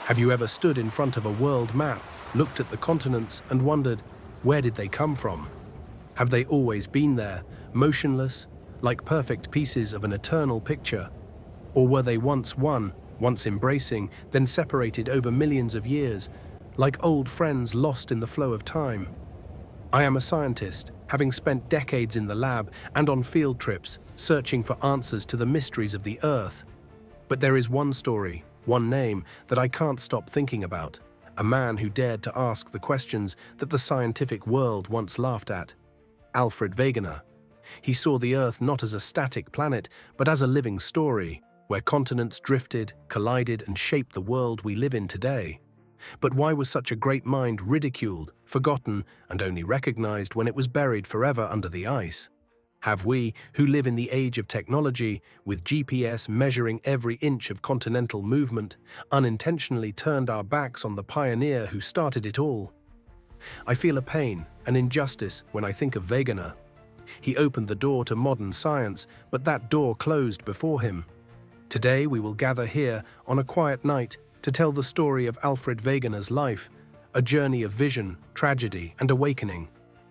Have you ever stood in front of a world map, looked at the continents and wondered, where did they come from? Have they always been there, motionless, like perfect pieces of an eternal picture? Or were they once one, once embracing, then separated over millions of years, like old friends lost in the flow of time? I am a scientist, having spent decades in the lab and on field trips, searching for answers to the mysteries of the Earth. But there is one story, one name, that I can't stop thinking about. A man who dared to ask the questions that the scientific world once laughed at. Alfred Wegener. He saw the Earth not as a static planet, but as a living story, where continents drifted, collided, and shaped the world we live in today. But why was such a great mind ridiculed, forgotten, and only recognized when it was buried forever under the ice? Have we, who live in the age of technology, with GPS measuring every inch of continental movement, unintentionally turned our backs on the pioneer who started it all? I feel a pain, an injustice, when I think of Wegener. He opened the door to modern science, but that door closed before him. Today we will gather here, on a quiet night, to tell the story of Alfred Wegener's life, a journey of vision, tragedy, and awakening.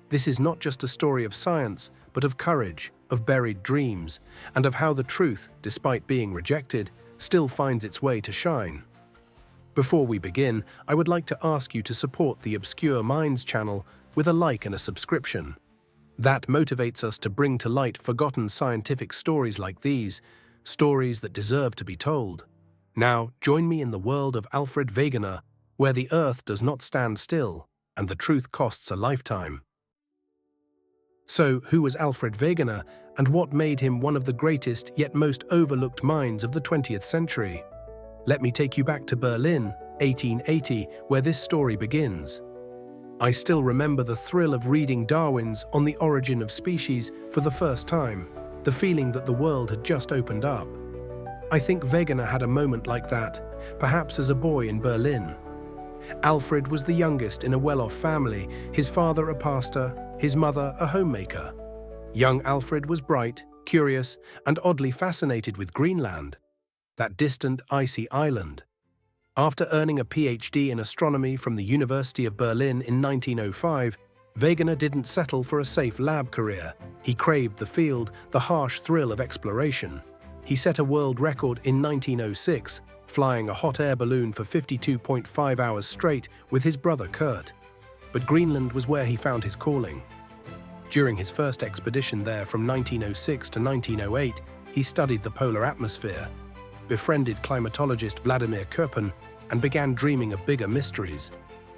This is not just a story of science, but of courage, of buried dreams, and of how the truth, despite being rejected, still finds its way to shine. Before we begin, I would like to ask you to support the Obscure Minds channel with a like and a subscription. That motivates us to bring to light forgotten scientific stories like these, stories that deserve to be told. Now, join me in the world of Alfred Wegener, where the Earth does not stand still, and the truth costs a lifetime. So, who was Alfred Wegener, and what made him one of the greatest yet most overlooked minds of the 20th century? Let me take you back to Berlin, 1880, where this story begins. I still remember the thrill of reading Darwin's On the Origin of Species for the first time, the feeling that the world had just opened up. I think Wegener had a moment like that, perhaps as a boy in Berlin. Alfred was the youngest in a well-off family, his father a pastor, his mother a homemaker. Young Alfred was bright, curious, and oddly fascinated with Greenland, that distant, icy island. After earning a PhD in astronomy from the University of Berlin in 1905, Wegener didn't settle for a safe lab career. He craved the field, the harsh thrill of exploration. He set a world record in 1906, flying a hot air balloon for 52.5 hours straight with his brother Kurt. But Greenland was where he found his calling. During his first expedition there from 1906 to 1908, he studied the polar atmosphere, befriended climatologist Vladimir Köppen, and began dreaming of bigger mysteries.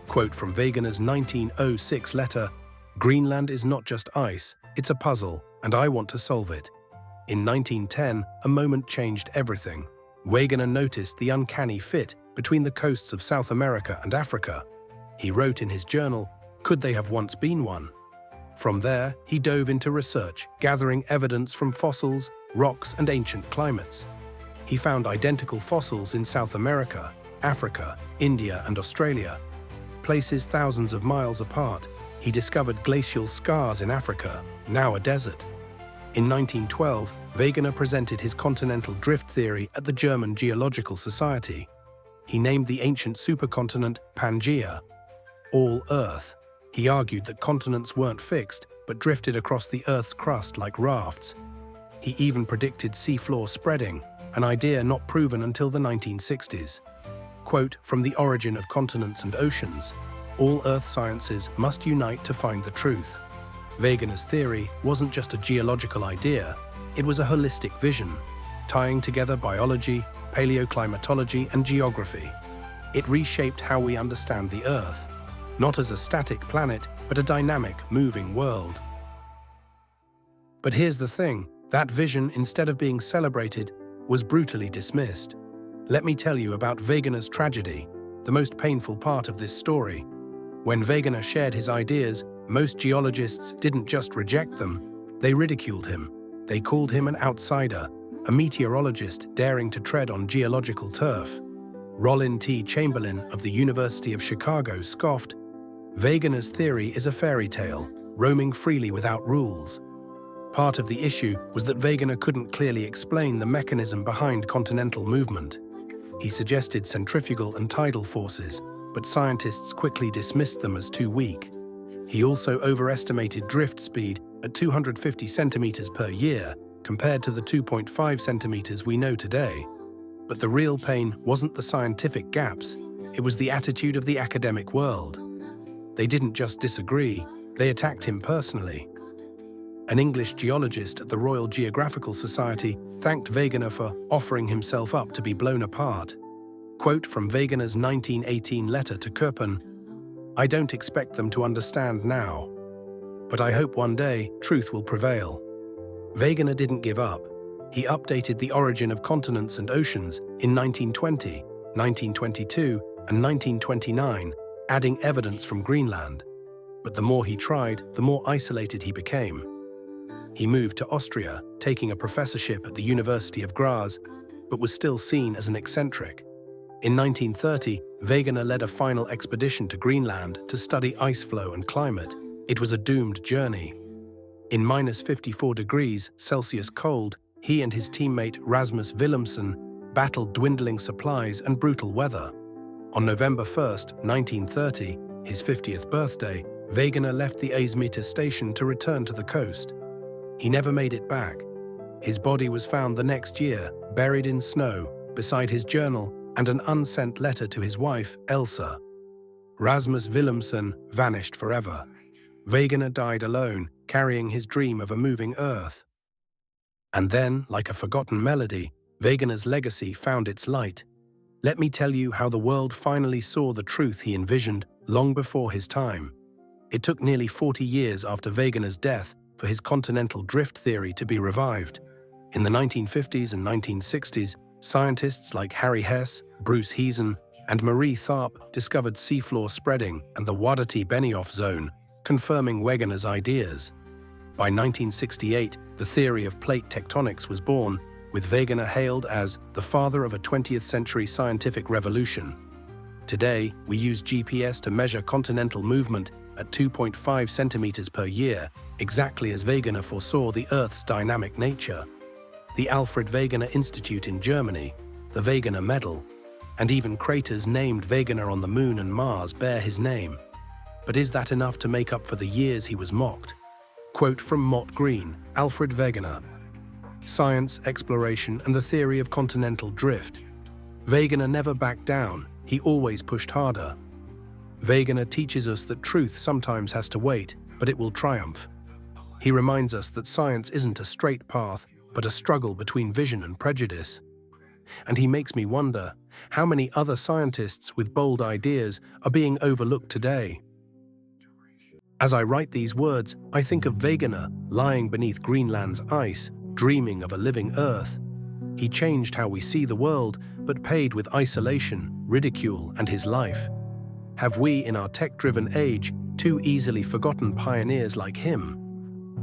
Quote from Wegener's 1906 letter, "Greenland is not just ice, it's a puzzle, and I want to solve it." In 1910, a moment changed everything. Wegener noticed the uncanny fit between the coasts of South America and Africa. He wrote in his journal, "Could they have once been one?" From there, he dove into research, gathering evidence from fossils, rocks, and ancient climates. He found identical fossils in South America, Africa, India, and Australia. Places thousands of miles apart, he discovered glacial scars in Africa, now a desert. In 1912, Wegener presented his continental drift theory at the German Geological Society. He named the ancient supercontinent Pangea, all Earth. He argued that continents weren't fixed, but drifted across the Earth's crust like rafts. He even predicted seafloor spreading, an idea not proven until the 1960s. Quote from The Origin of Continents and Oceans, "All Earth sciences must unite to find the truth." Wegener's theory wasn't just a geological idea, it was a holistic vision, tying together biology, paleoclimatology, and geography. It reshaped how we understand the Earth, not as a static planet, but a dynamic, moving world. But here's the thing, that vision, instead of being celebrated, was brutally dismissed. Let me tell you about Wegener's tragedy, the most painful part of this story. When Wegener shared his ideas, most geologists didn't just reject them, they ridiculed him. They called him an outsider, a meteorologist daring to tread on geological turf. Rollin T. Chamberlain of the University of Chicago scoffed, "Wegener's theory is a fairy tale, roaming freely without rules." Part of the issue was that Wegener couldn't clearly explain the mechanism behind continental movement. He suggested centrifugal and tidal forces, but scientists quickly dismissed them as too weak. He also overestimated drift speed at 250 centimeters per year, compared to the 2.5 centimeters we know today. But the real pain wasn't the scientific gaps, it was the attitude of the academic world. They didn't just disagree, they attacked him personally. An English geologist at the Royal Geographical Society thanked Wegener for offering himself up to be blown apart. Quote from Wegener's 1918 letter to Köppen, "I don't expect them to understand now, but I hope one day truth will prevail." Wegener didn't give up. He updated the origin of continents and oceans in 1920, 1922, and 1929, adding evidence from Greenland. But the more he tried, the more isolated he became. He moved to Austria, taking a professorship at the University of Graz, but was still seen as an eccentric. In 1930, Wegener led a final expedition to Greenland to study ice flow and climate. It was a doomed journey. In -54 degrees Celsius cold, he and his teammate Rasmus Willemsen battled dwindling supplies and brutal weather. On November 1, 1930, his 50th birthday, Wegener left the Eismeter station to return to the coast. He never made it back. His body was found the next year, buried in snow, beside his journal and an unsent letter to his wife, Elsa. Rasmus Willemsen vanished forever. Wegener died alone, carrying his dream of a moving Earth. And then, like a forgotten melody, Wegener's legacy found its light. Let me tell you how the world finally saw the truth he envisioned long before his time. It took nearly 40 years after Wegener's death for his continental drift theory to be revived. In the 1950s and 1960s, scientists like Harry Hess, Bruce Heezen, and Marie Tharp discovered seafloor spreading and the Wadati-Benioff zone, confirming Wegener's ideas. By 1968, the theory of plate tectonics was born, with Wegener hailed as the father of a 20th century scientific revolution. Today, we use GPS to measure continental movement at 2.5 centimeters per year, exactly as Wegener foresaw the Earth's dynamic nature. The Alfred Wegener Institute in Germany, the Wegener Medal, and even craters named Wegener on the Moon and Mars bear his name. But is that enough to make up for the years he was mocked? Quote from Mott Green, Alfred Wegener. Science, exploration, and the theory of continental drift. Wegener never backed down, he always pushed harder. Wegener teaches us that truth sometimes has to wait, but it will triumph. He reminds us that science isn't a straight path, but a struggle between vision and prejudice. And he makes me wonder, how many other scientists with bold ideas are being overlooked today? As I write these words, I think of Wegener lying beneath Greenland's ice, dreaming of a living Earth. He changed how we see the world, but paid with isolation, ridicule, and his life. Have we, in our tech-driven age, too easily forgotten pioneers like him?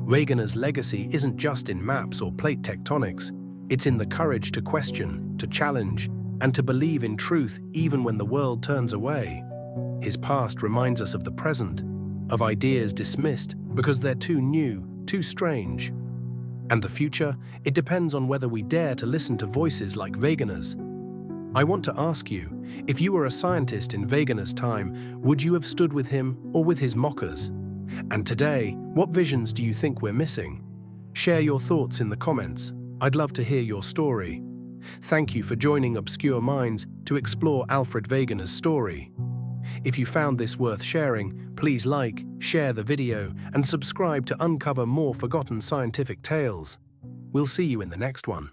Wegener's legacy isn't just in maps or plate tectonics, it's in the courage to question, to challenge, and to believe in truth even when the world turns away. His past reminds us of the present, of ideas dismissed because they're too new, too strange. And the future, it depends on whether we dare to listen to voices like Wegener's. I want to ask you, if you were a scientist in Wegener's time, would you have stood with him or with his mockers? And today, what visions do you think we're missing? Share your thoughts in the comments. I'd love to hear your story. Thank you for joining Obscure Minds to explore Alfred Wegener's story. If you found this worth sharing, please like, share the video, and subscribe to uncover more forgotten scientific tales. We'll see you in the next one.